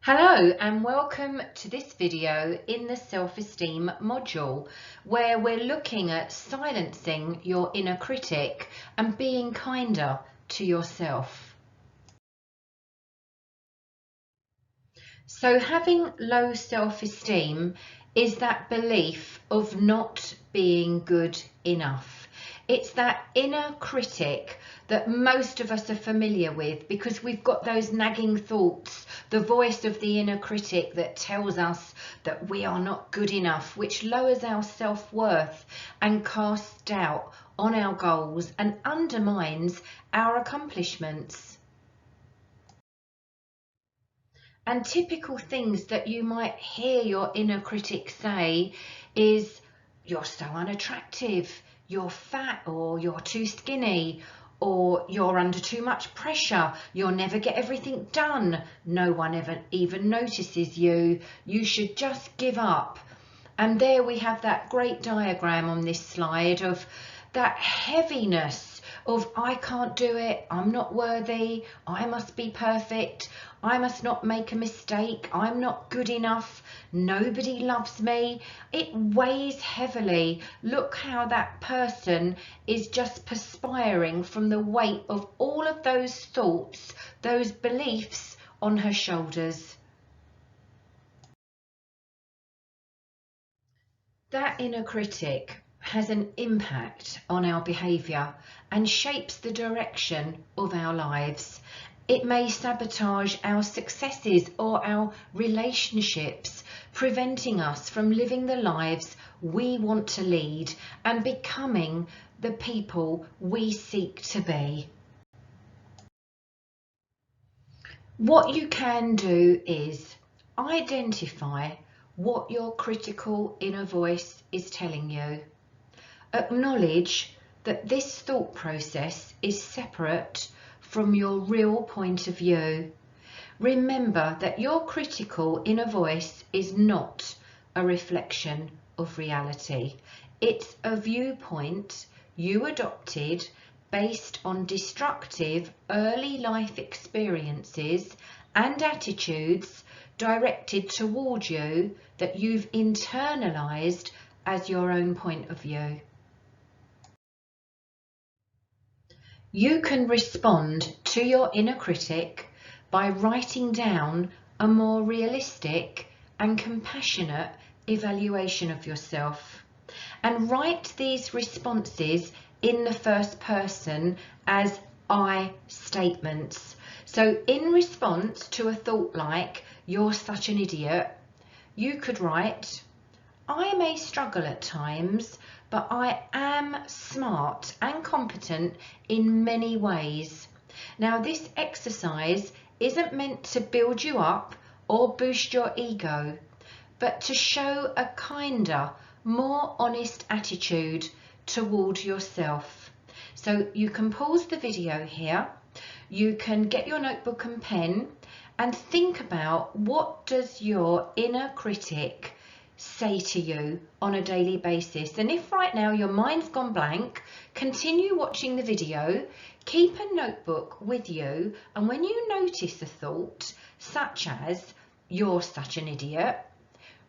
Hello and welcome to this video in the self-esteem module where we're looking at silencing your inner critic and being kinder to yourself. So having low self-esteem is that belief of not being good enough. It's that inner critic that most of us are familiar with because we've got those nagging thoughts, the voice of the inner critic that tells us that we are not good enough, which lowers our self-worth and casts doubt on our goals and undermines our accomplishments. And typical things that you might hear your inner critic say is, you're so unattractive, you're fat, or you're too skinny, or you're under too much pressure, you'll never get everything done, no one ever even notices you, you should just give up. And there we have that great diagram on this slide of that heaviness of I can't do it, I'm not worthy, I must be perfect, I must not make a mistake, I'm not good enough, nobody loves me. It weighs heavily. Look how that person is just perspiring from the weight of all of those thoughts, those beliefs on her shoulders. That inner critic has an impact on our behaviour and shapes the direction of our lives. It may sabotage our successes or our relationships, preventing us from living the lives we want to lead and becoming the people we seek to be. What you can do is identify what your critical inner voice is telling you. Acknowledge that this thought process is separate from your real point of view. Remember that your critical inner voice is not a reflection of reality. It's a viewpoint you adopted based on destructive early life experiences and attitudes directed toward you that you've internalized as your own point of view. You can respond to your inner critic by writing down a more realistic and compassionate evaluation of yourself, and write these responses in the first person as I statements. So in response to a thought like, you're such an idiot, you could write, I may struggle at times, but I am smart and competent in many ways. Now, this exercise isn't meant to build you up or boost your ego, but to show a kinder, more honest attitude toward yourself. So you can pause the video here, you can get your notebook and pen and think about, what does your inner critic say to you on a daily basis? And if right now your mind's gone blank, continue watching the video, keep a notebook with you, and when you notice a thought such as you're such an idiot,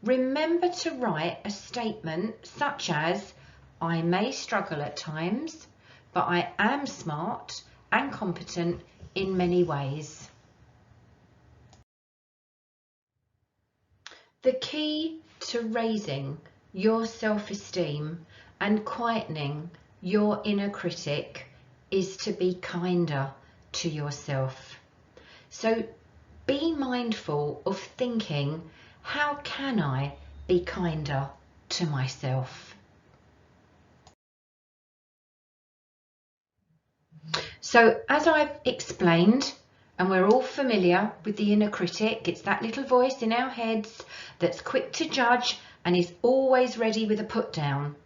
remember to write a statement such as, I may struggle at times, but I am smart and competent in many ways. The key to raising your self-esteem and quietening your inner critic is to be kinder to yourself. So be mindful of thinking, how can I be kinder to myself? So as I've explained, and we're all familiar with the inner critic, it's that little voice in our heads that's quick to judge and is always ready with a put down.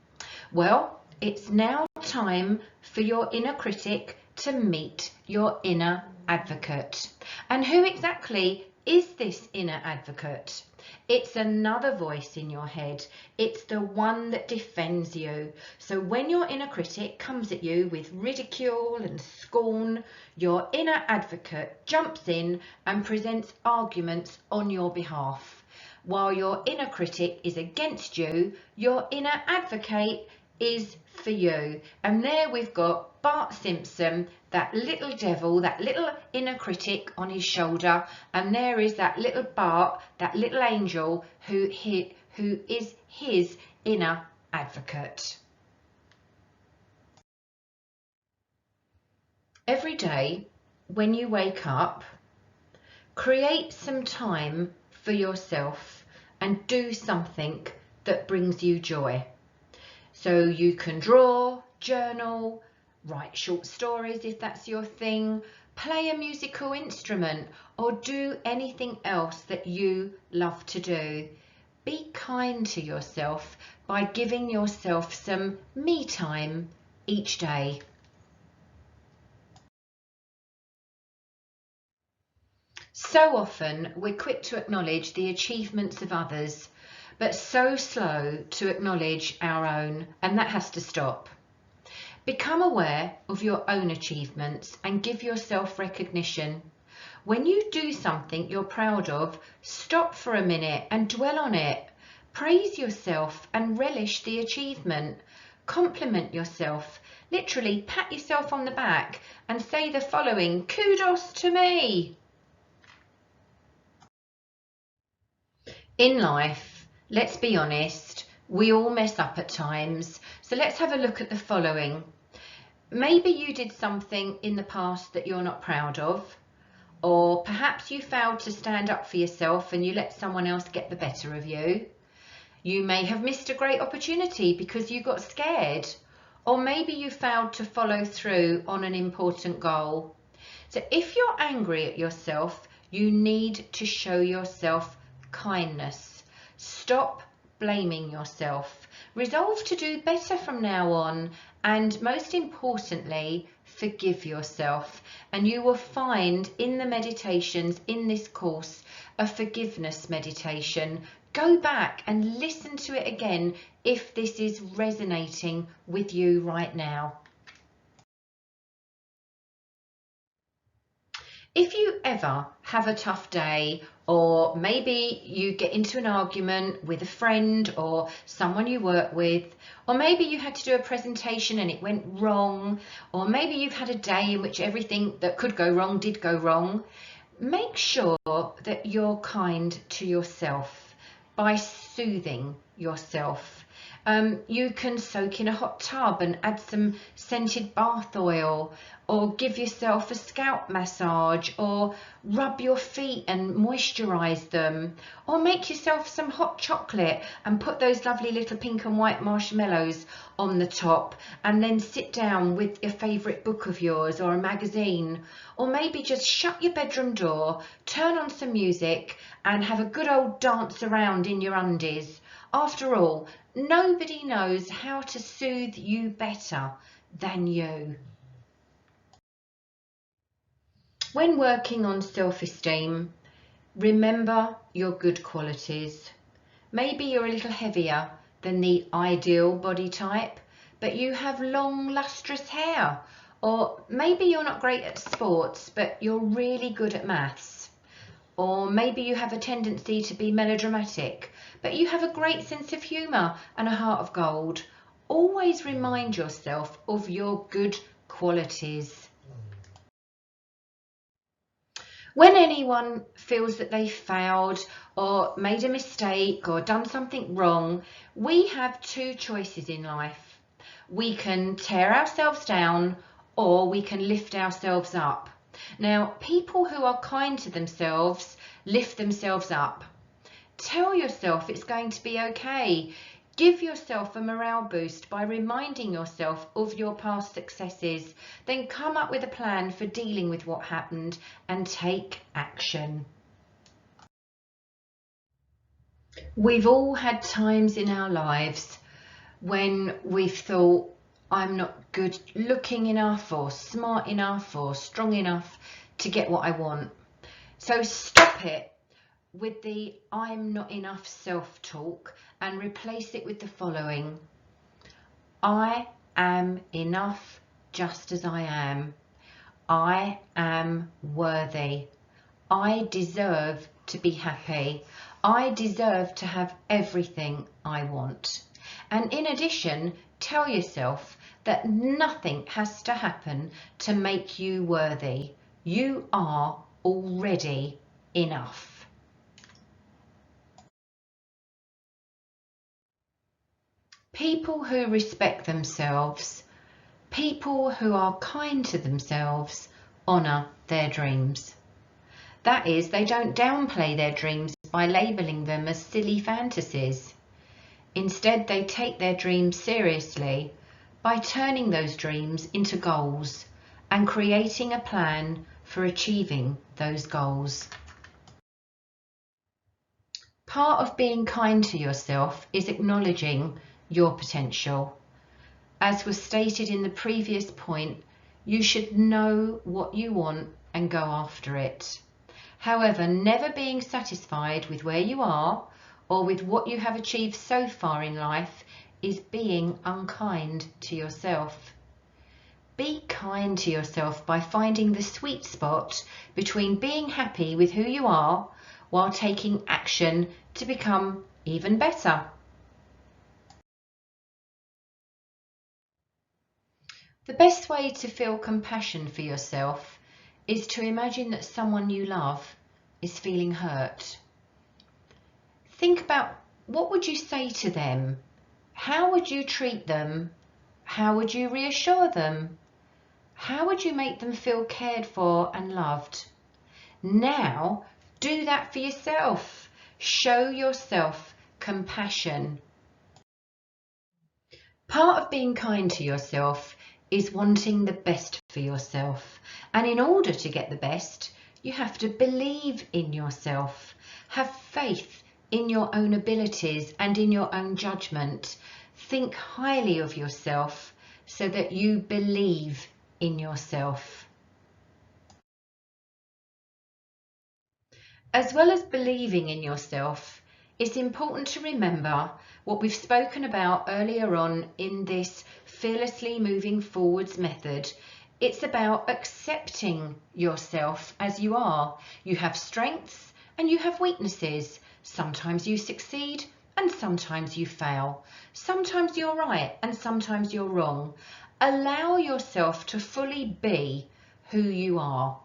Well, it's now time for your inner critic to meet your inner advocate. And who exactly is this inner advocate. It's another voice in your head. It's the one that defends you. So when your inner critic comes at you with ridicule and scorn, your inner advocate jumps in and presents arguments on your behalf. While your inner critic is against you, your inner advocate is for you. And there we've got Bart Simpson, that little devil, that little inner critic on his shoulder, and there is that little Bart, that little angel who is his inner advocate. Every day when you wake up, create some time for yourself and do something that brings you joy. So you can draw, journal, write short stories if that's your thing, play a musical instrument, or do anything else that you love to do. Be kind to yourself by giving yourself some me time each day. So often we're quick to acknowledge the achievements of others, but so slow to acknowledge our own, and that has to stop. Become aware of your own achievements and give yourself recognition. When you do something you're proud of, stop for a minute and dwell on it. Praise yourself and relish the achievement. Compliment yourself. Literally pat yourself on the back and say the following: kudos to me. In life, let's be honest, we all mess up at times. So let's have a look at the following. Maybe you did something in the past that you're not proud of, or perhaps you failed to stand up for yourself and you let someone else get the better of you. You may have missed a great opportunity because you got scared, or maybe you failed to follow through on an important goal. So if you're angry at yourself, you need to show yourself kindness. Stop blaming yourself. Resolve to do better from now on, and most importantly, forgive yourself. And you will find in the meditations in this course a forgiveness meditation. Go back and listen to it again if this is resonating with you right now. If you ever have a tough day, or maybe you get into an argument with a friend or someone you work with, or maybe you had to do a presentation and it went wrong, or maybe you've had a day in which everything that could go wrong did go wrong, make sure that you're kind to yourself by soothing yourself. You can soak in a hot tub and add some scented bath oil, or give yourself a scalp massage, or rub your feet and moisturize them, or make yourself some hot chocolate and put those lovely little pink and white marshmallows on the top, and then sit down with your favorite book of yours or a magazine. Or maybe just shut your bedroom door, turn on some music and have a good old dance around in your undies. After all, nobody knows how to soothe you better than you. When working on self-esteem, remember your good qualities. Maybe you're a little heavier than the ideal body type, but you have long, lustrous hair. Or maybe you're not great at sports, but you're really good at maths. Or maybe you have a tendency to be melodramatic, but you have a great sense of humour and a heart of gold. Always remind yourself of your good qualities. When anyone feels that they failed or made a mistake or done something wrong, we have two choices in life. We can tear ourselves down, or we can lift ourselves up. Now, people who are kind to themselves lift themselves up. Tell yourself it's going to be okay. Give yourself a morale boost by reminding yourself of your past successes. Then come up with a plan for dealing with what happened and take action. We've all had times in our lives when we've thought, I'm not good looking enough or smart enough or strong enough to get what I want. So stop it with the I'm not enough self-talk and replace it with the following. I am enough just as I am. I am worthy. I deserve to be happy. I deserve to have everything I want. And in addition, tell yourself that nothing has to happen to make you worthy. You are already enough. People who respect themselves, people who are kind to themselves, honour their dreams. That is, they don't downplay their dreams by labelling them as silly fantasies. Instead, they take their dreams seriously by turning those dreams into goals and creating a plan for achieving those goals. Part of being kind to yourself is acknowledging your potential. As was stated in the previous point, you should know what you want and go after it. However, never being satisfied with where you are or with what you have achieved so far in life is being unkind to yourself. Be kind to yourself by finding the sweet spot between being happy with who you are while taking action to become even better. The best way to feel compassion for yourself is to imagine that someone you love is feeling hurt. Think about what would you say to them? How would you treat them? How would you reassure them? How would you make them feel cared for and loved? Now, do that for yourself. Show yourself compassion. Part of being kind to yourself is wanting the best for yourself. And in order to get the best, you have to believe in yourself. Have faith in your own abilities and in your own judgment. Think highly of yourself so that you believe in yourself. As well as believing in yourself, it's important to remember what we've spoken about earlier on in this fearlessly moving forwards method. It's about accepting yourself as you are. You have strengths and you have weaknesses. Sometimes you succeed and sometimes you fail. Sometimes you're right and sometimes you're wrong. Allow yourself to fully be who you are.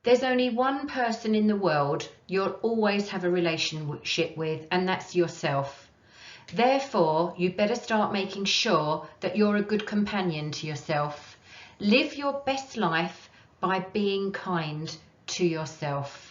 There's only one person in the world you'll always have a relationship with, and that's yourself. Therefore, you better start making sure that you're a good companion to yourself. Live your best life by being kind to yourself.